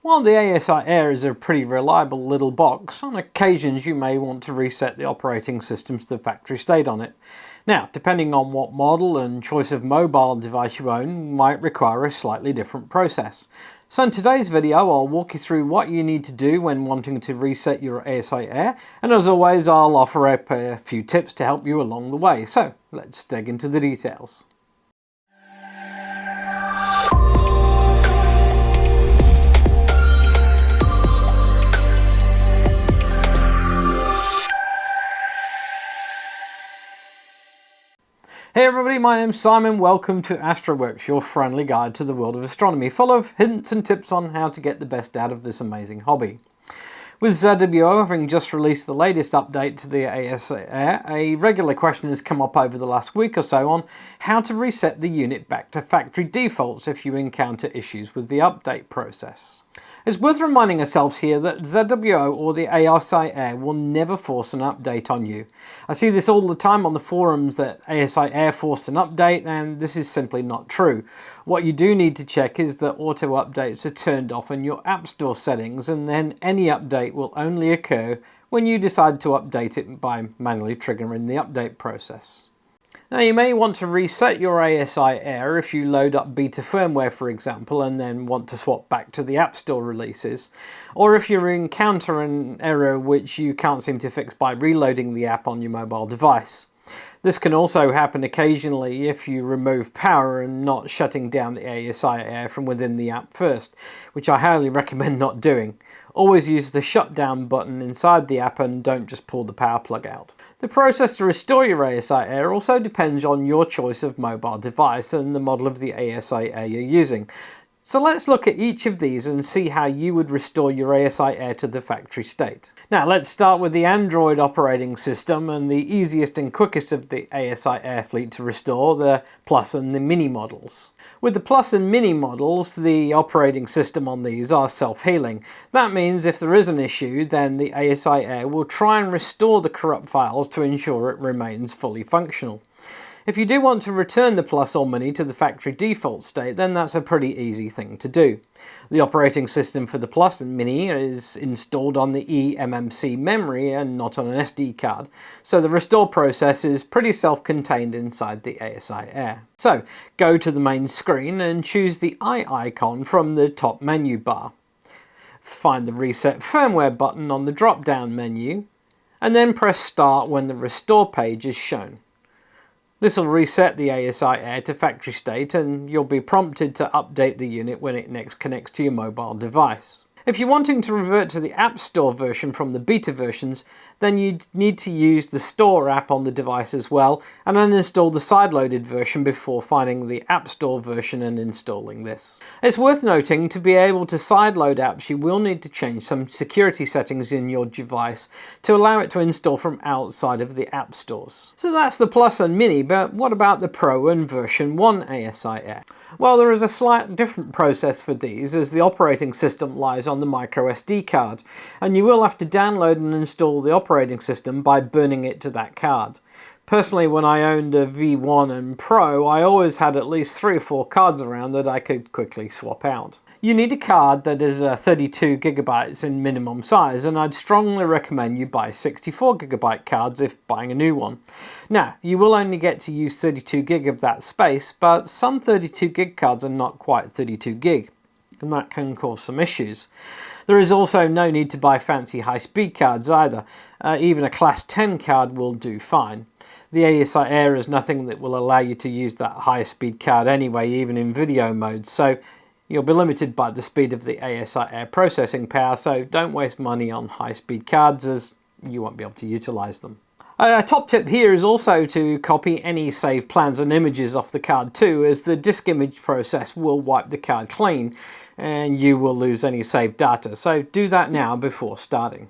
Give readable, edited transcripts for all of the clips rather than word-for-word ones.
While the ASIAIR is a pretty reliable little box, on occasions you may want to reset the operating system to the factory state on it. Now, depending on what model and choice of mobile device you own, might require a slightly different process. So in today's video, I'll walk you through what you need to do when wanting to reset your ASIAIR, and as always, I'll offer up a few tips to help you along the way. So let's dig into the details. Hey everybody, my name's Simon. Welcome to Astroworkz, your friendly guide to the world of astronomy, full of hints and tips on how to get the best out of this amazing hobby. With ZWO having just released the latest update to the ASIAIR, a regular question has come up over the last week or so on how to reset the unit back to factory defaults if you encounter issues with the update process. It's worth reminding ourselves here that ZWO or the ASIAIR will never force an update on you. I see this all the time on the forums that ASIAIR forced an update, and this is simply not true. What you do need to check is that auto updates are turned off in your App Store settings, and then any update will only occur when you decide to update it by manually triggering the update process. Now you may want to reset your ASIAIR if you load up beta firmware, for example, and then want to swap back to the App Store releases, or if you encounter an error which you can't seem to fix by reloading the app on your mobile device. This can also happen occasionally if you remove power and not shutting down the ASIAIR from within the app first, which I highly recommend not doing. Always use the shutdown button inside the app and don't just pull the power plug out. The process to restore your ASIAIR also depends on your choice of mobile device and the model of the ASIAIR you're using. So let's look at each of these and see how you would restore your ASIAIR to the factory state. Now let's start with the Android operating system and the easiest and quickest of the ASIAIR fleet to restore, the Plus and the Mini models. With the Plus and Mini models, the operating system on these are self-healing. That means if there is an issue, then the ASIAIR will try and restore the corrupt files to ensure it remains fully functional. If you do want to return the Plus or Mini to the factory default state, then that's a pretty easy thing to do. The operating system for the Plus and Mini is installed on the eMMC memory and not on an SD card, so the restore process is pretty self-contained inside the ASIAIR. So, go to the main screen and choose the I icon from the top menu bar. Find the Reset Firmware button on the drop-down menu, and then press Start when the restore page is shown. This will reset the ASIAIR to factory state, and you'll be prompted to update the unit when it next connects to your mobile device. If you're wanting to revert to the App Store version from the beta versions, then you need to use the Store app on the device as well, and uninstall the sideloaded version before finding the App Store version and installing this. It's worth noting, to be able to sideload apps, you will need to change some security settings in your device to allow it to install from outside of the app stores. So that's the Plus and Mini, but what about the Pro and version 1 ASIAIR? Well, there is a slight different process for these, as the operating system lies on the microSD card, and you will have to download and install the operating system by burning it to that card. Personally, when I owned a V1 and Pro, I always had at least 3 or 4 cards around that I could quickly swap out. You need a card that is 32 gigabytes in minimum size, and I'd strongly recommend you buy 64 gigabyte cards if buying a new one. Now, you will only get to use 32 gig of that space, but some 32 gig cards are not quite 32 gig, and that can cause some issues. There is also no need to buy fancy high-speed cards either. Even a Class 10 card will do fine. The ASIAIR is nothing that will allow you to use that high-speed card anyway, even in video mode, so you'll be limited by the speed of the ASIAIR processing power, so don't waste money on high-speed cards as you won't be able to utilize them. A top tip here is also to copy any saved plans and images off the card too, as the disk image process will wipe the card clean and you will lose any saved data, so do that now before starting.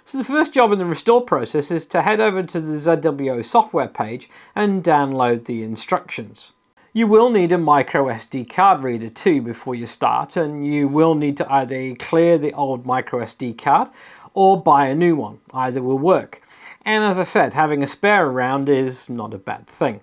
So the first job in the restore process is to head over to the ZWO software page and download the instructions. You will need a microSD card reader too before you start, and you will need to either clear the old microSD card or buy a new one. Either will work. And as I said, having a spare around is not a bad thing.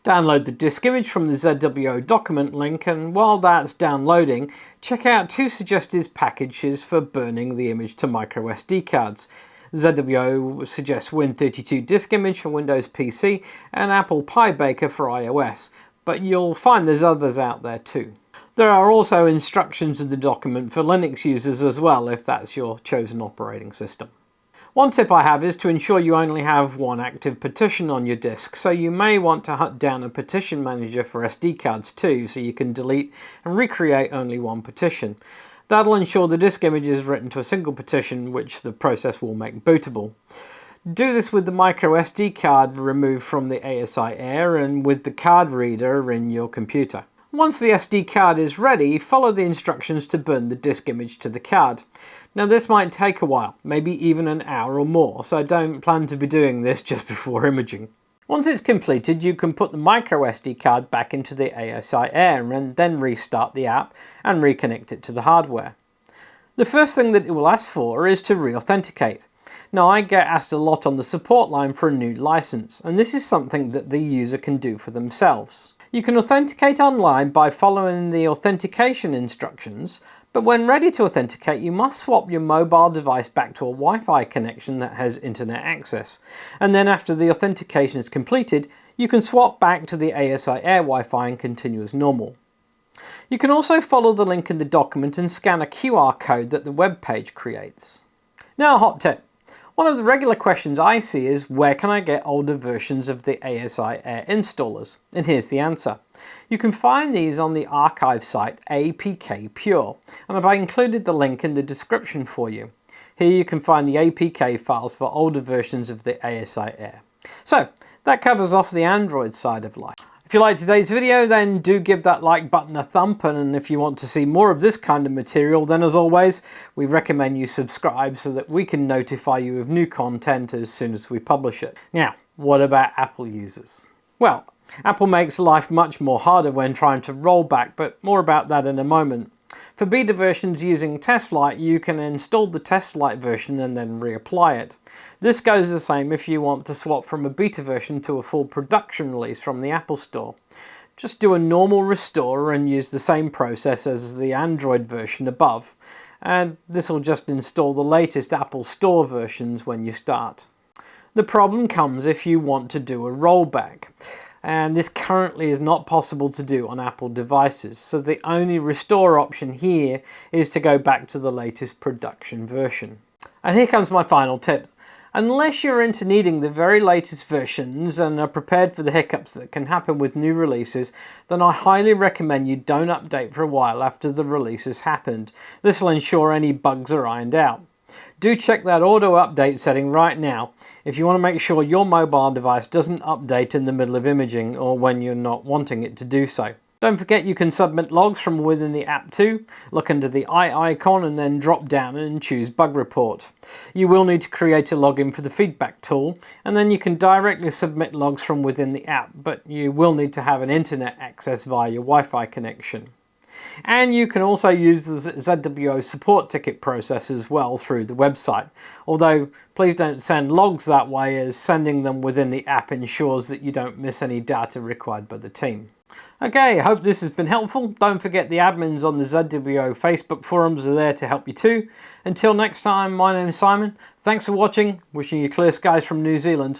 Download the disk image from the ZWO document link, and while that's downloading, check out two suggested packages for burning the image to microSD cards. ZWO suggests Win32 disk image for Windows PC and Apple Pi Baker for iOS, but you'll find there's others out there too. There are also instructions in the document for Linux users as well, if that's your chosen operating system. One tip I have is to ensure you only have one active partition on your disk, so you may want to hunt down a partition manager for SD cards too, so you can delete and recreate only one partition. That'll ensure the disk image is written to a single partition, which the process will make bootable. Do this with the microSD card removed from the ASIAIR and with the card reader in your computer. Once the SD card is ready, follow the instructions to burn the disk image to the card. Now this might take a while, maybe even an hour or more, so don't plan to be doing this just before imaging. Once it's completed, you can put the microSD card back into the ASIAIR and then restart the app and reconnect it to the hardware. The first thing that it will ask for is to reauthenticate. Now I get asked a lot on the support line for a new license, and this is something that the user can do for themselves. You can authenticate online by following the authentication instructions, but when ready to authenticate you must swap your mobile device back to a Wi-Fi connection that has internet access. And then after the authentication is completed, you can swap back to the ASIAIR Wi-Fi and continue as normal. You can also follow the link in the document and scan a QR code that the web page creates. Now a hot tip. One of the regular questions I see is, where can I get older versions of the ASIAIR installers? And here's the answer. You can find these on the archive site APK Pure, and I've included the link in the description for you. Here you can find the APK files for older versions of the ASIAIR. So, that covers off the Android side of life. If you liked today's video, then do give that like button a thump, and if you want to see more of this kind of material, then as always, we recommend you subscribe so that we can notify you of new content as soon as we publish it. Now, what about Apple users? Well, Apple makes life much more harder when trying to roll back, but more about that in a moment. For beta versions using Testflite, you can install the Testflite version and then reapply it. This goes the same if you want to swap from a beta version to a full production release from the Apple Store. Just do a normal restore and use the same process as the Android version above, and this will just install the latest Apple Store versions when you start. The problem comes if you want to do a rollback, and this currently is not possible to do on Apple devices, so the only restore option here is to go back to the latest production version. And here comes my final tip. Unless you're into needing the very latest versions and are prepared for the hiccups that can happen with new releases, then I highly recommend you don't update for a while after the release has happened. This will ensure any bugs are ironed out. Do check that auto update setting right now if you want to make sure your mobile device doesn't update in the middle of imaging or when you're not wanting it to do so. Don't forget you can submit logs from within the app too. Look under the eye icon and then drop down and choose Bug Report. You will need to create a login for the feedback tool, and then you can directly submit logs from within the app, but you will need to have an internet access via your Wi-Fi connection. And you can also use the ZWO support ticket process as well through the website, although please don't send logs that way, as sending them within the app ensures that you don't miss any data required by the team. Okay, I hope this has been helpful. Don't forget the admins on the ZWO Facebook forums are there to help you too. Until next time, my name's Simon. Thanks for watching. Wishing you clear skies from New Zealand.